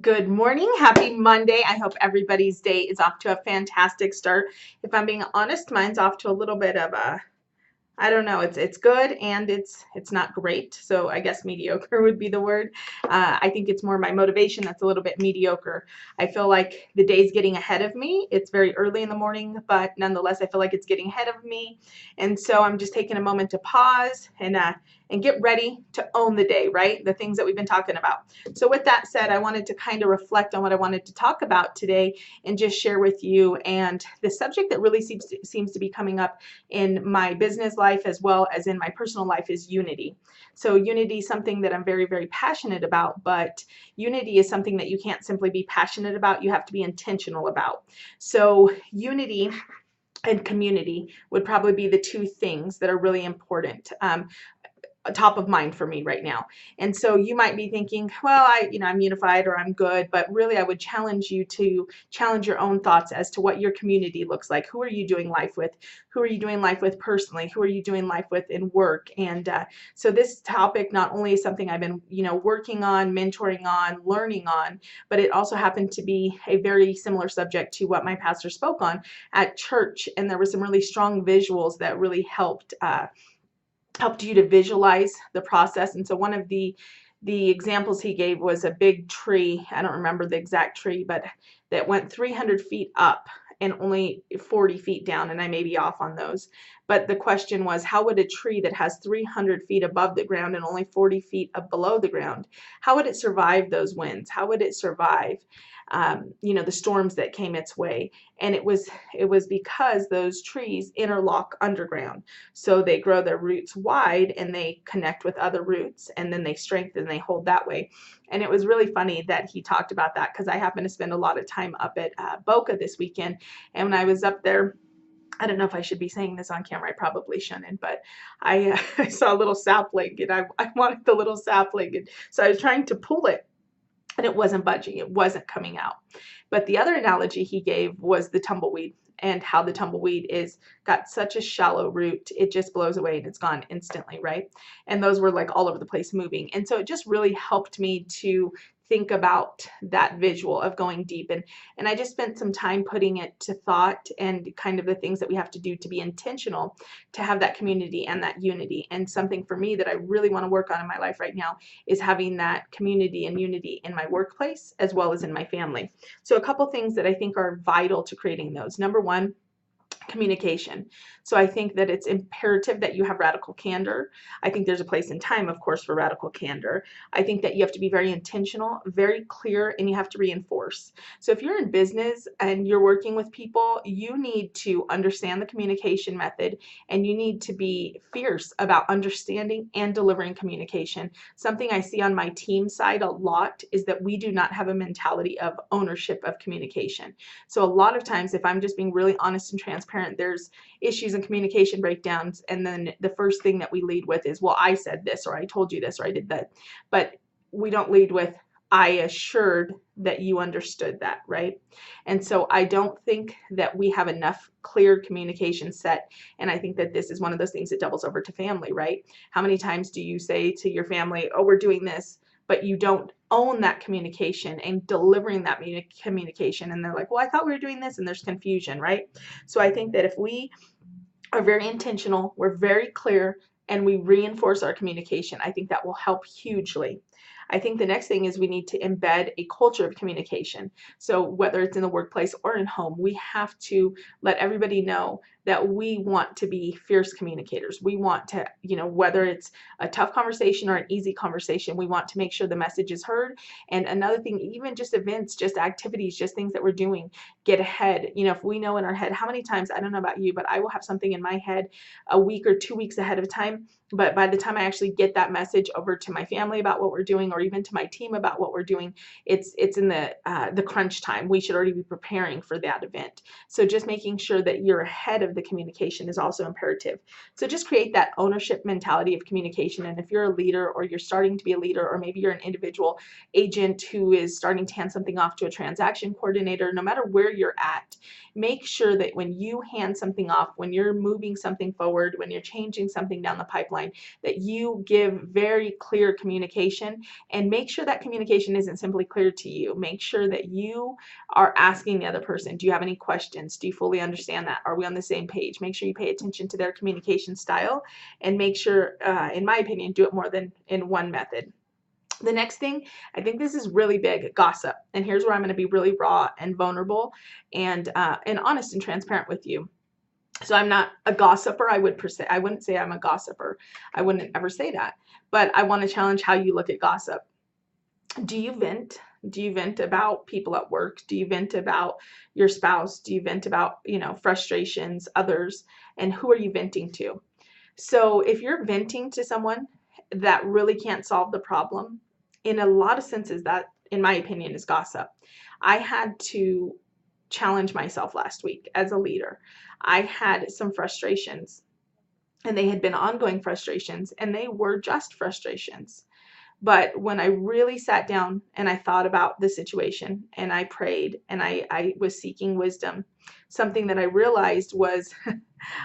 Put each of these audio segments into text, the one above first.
Good morning. Happy Monday. I hope everybody's day is off to a fantastic start. If I'm being honest, mine's off to a little bit of a I don't know. It's good and it's not great. So I guess mediocre would be the word. I think it's more my motivation that's a little bit mediocre. I feel like the day's getting ahead of me. It's very early in the morning, but nonetheless, I feel like it's getting ahead of me. And so I'm just taking a moment to pause and get ready to own the day, right? The things that we've been talking about. So with that said, I wanted to kind of reflect on what I wanted to talk about today and just share with you. And the subject that really seems to be coming up in my business life as well as in my personal life is unity. So unity is something that I'm very, very passionate about, but unity is something that you can't simply be passionate about. You have to be intentional about. So unity and community would probably be the two things that are really important. Top of mind for me right now. And so you might be thinking, well, I'm unified or I'm good, but really I would challenge you to challenge your own thoughts as to what your community looks like. Who are you doing life with? Who are you doing life with personally? Who are you doing life with in work? And so this topic not only is something I've been, working on, mentoring on, learning on, but it also happened to be a very similar subject to what my pastor spoke on at church. And there were some really strong visuals that really helped you to visualize the process. And so one of the examples he gave was a big tree. I don't remember the exact tree, but that went 300 feet up and only 40 feet down, and I may be off on those. But the question was, how would a tree that has 300 feet above the ground and only 40 feet up below the ground, how would it survive those winds? How would it survive, the storms that came its way? And it was because those trees interlock underground. So they grow their roots wide and they connect with other roots and then they strengthen, they hold that way. And it was really funny that he talked about that because I happened to spend a lot of time up at Boca this weekend. And when I was up there, I don't know if I should be saying this on camera. I probably shouldn't, but I saw a little sapling and I wanted the little sapling. And so I was trying to pull it and it wasn't budging. It wasn't coming out. But the other analogy he gave was the tumbleweed and how the tumbleweed is got such a shallow root, it just blows away and it's gone instantly, right? And those were like all over the place moving. And so it just really helped me to think about that visual of going deep, and I just spent some time putting it to thought and kind of the things that we have to do to be intentional to have that community and that unity. And something for me that I really want to work on in my life right now is having that community and unity in my workplace as well as in my family. So a couple things that I think are vital to creating those. Number one, communication. So I think that it's imperative that you have radical candor. I think there's a place and time, of course, for radical candor. I think that you have to be very intentional, very clear, and you have to reinforce. So if you're in business and you're working with people, you need to understand the communication method and you need to be fierce about understanding and delivering communication. Something I see on my team side a lot is that we do not have a mentality of ownership of communication. So a lot of times, if I'm just being really honest and transparent, there's issues and communication breakdowns, and then the first thing that we lead with is, well, I said this, or I told you this, or I did that. But we don't lead with, I assured that you understood that, right? And so I don't think that we have enough clear communication set. And I think that this is one of those things that doubles over to family, right? How many times do you say to your family, oh, we're doing this, but you don't own that communication and delivering that communication? And they're like, well, I thought we were doing this, and there's confusion, right? So I think that if we are very intentional, we're very clear, and we reinforce our communication, I think that will help hugely. I think the next thing is we need to embed a culture of communication. So whether it's in the workplace or in home, we have to let everybody know that we want to be fierce communicators. We want to, whether it's a tough conversation or an easy conversation, we want to make sure the message is heard. And another thing, even just events, just activities, just things that we're doing, get ahead. If we know in our head, how many times, I don't know about you, but I will have something in my head a week or 2 weeks ahead of time. But by the time I actually get that message over to my family about what we're doing, or even to my team about what we're doing, it's in the crunch time. We should already be preparing for that event. So just making sure that you're ahead of the communication is also imperative. So just create that ownership mentality of communication. And if you're a leader, or you're starting to be a leader, or maybe you're an individual agent who is starting to hand something off to a transaction coordinator, no matter where you're at, make sure that when you hand something off, when you're moving something forward, when you're changing something down the pipeline, that you give very clear communication and make sure that communication isn't simply clear to you. Make sure that you are asking the other person, do you have any questions? Do you fully understand that? Are we on the same page? Make sure you pay attention to their communication style, and make sure, in my opinion, do it more than in one method. The next thing, I think this is really big, gossip. And here's where I'm going to be really raw and vulnerable and honest and transparent with you. So I'm not a gossiper. I wouldn't say I'm a gossiper. I wouldn't ever say that. But I want to challenge how you look at gossip. Do you vent? Do you vent about people at work? Do you vent about your spouse? Do you vent about, frustrations, others? And who are you venting to? So if you're venting to someone that really can't solve the problem, in a lot of senses, that, in my opinion, is gossip. I had to challenge myself last week as a leader. I had some frustrations, and they had been ongoing frustrations, and they were just frustrations. But when I really sat down and I thought about the situation and I prayed and I was seeking wisdom, something that I realized was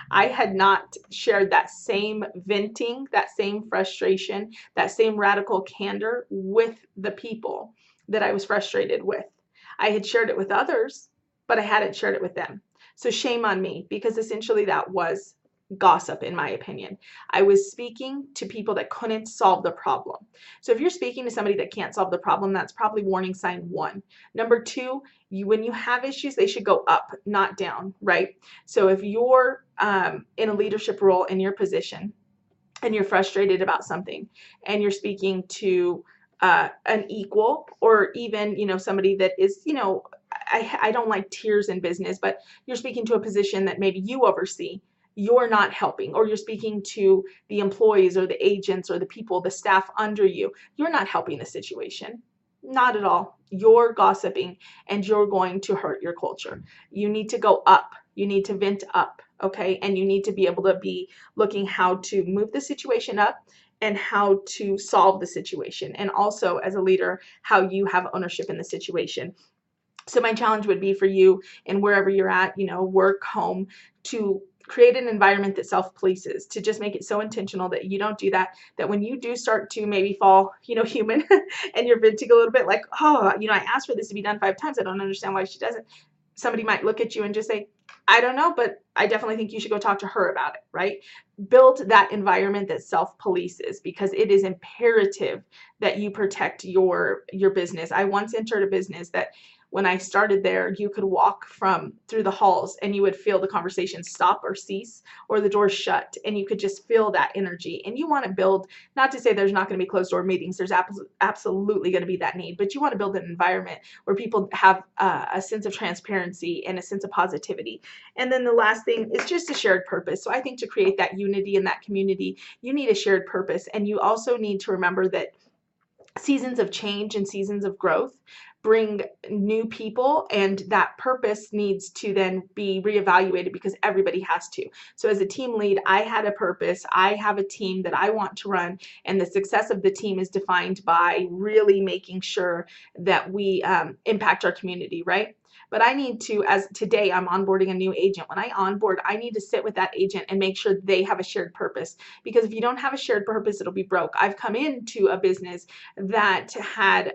I had not shared that same venting, that same frustration, that same radical candor with the people that I was frustrated with. I had shared it with others, but I hadn't shared it with them. So shame on me, because essentially that was gossip, in my opinion. I was speaking to people that couldn't solve the problem. So if you're speaking to somebody that can't solve the problem, that's probably warning sign 1. Number 2, when you have issues, they should go up, not down, right? So if you're in a leadership role in your position and you're frustrated about something and you're speaking to an equal, or even, somebody that is, I don't like tears in business, but you're speaking to a position that maybe you oversee, you're not helping, or you're speaking to the employees or the agents or the people, the staff under you, you're not helping the situation. Not at all. You're gossiping, and you're going to hurt your culture. You need to go up. You need to vent up, okay? And you need to be able to be looking how to move the situation up and how to solve the situation. And also, as a leader, how you have ownership in the situation. So my challenge would be for you, and wherever you're at, work, home, to create an environment that self-polices, to just make it so intentional that you don't do that, that when you do start to maybe fall, human, and you're venting a little bit like, oh, I asked for this to be done 5 times. I don't understand why she doesn't. Somebody might look at you and just say, I don't know, but I definitely think you should go talk to her about it, right? Build that environment that self-polices, because it is imperative that you protect your business. I once entered a business that when I started there, you could walk through the halls and you would feel the conversation stop or cease, or the doors shut, and you could just feel that energy. And you want to build, not to say there's not going to be closed door meetings, there's absolutely going to be that need, but you want to build an environment where people have a sense of transparency and a sense of positivity. And then the last thing is just a shared purpose. So I think to create that unity in that community, you need a shared purpose, and you also need to remember that seasons of change and seasons of growth bring new people, and that purpose needs to then be reevaluated, because everybody has to. So as a team lead, I had a purpose. I have a team that I want to run, and the success of the team is defined by really making sure that we impact our community, right? But I need to, as today I'm onboarding a new agent. When I onboard, I need to sit with that agent and make sure they have a shared purpose, because if you don't have a shared purpose, it'll be broke. I've come into a business that had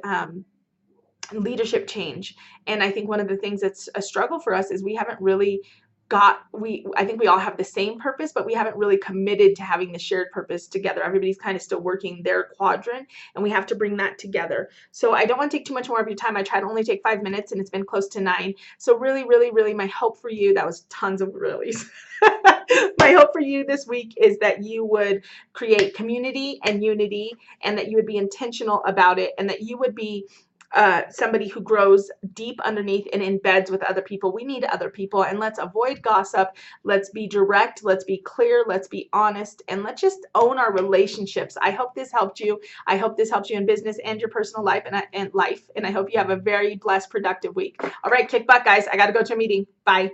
leadership change, and I think one of the things that's a struggle for us is we haven't really I think we all have the same purpose, but we haven't really committed to having the shared purpose together. Everybody's kind of still working their quadrant, and we have to bring that together. So I don't want to take too much more of your time. I try to only take 5 minutes, and it's been close to 9. So really, really, really, my hope for you, that was tons of reallys. My hope for you this week is that you would create community and unity, and that you would be intentional about it, and that you would be somebody who grows deep underneath and embeds with other people. We need other people, and let's avoid gossip. Let's be direct. Let's be clear. Let's be honest, and let's just own our relationships. I hope this helped you. I hope this helps you in business and your personal life, and I hope you have a very blessed, productive week. All right, kick butt, guys. I got to go to a meeting. Bye.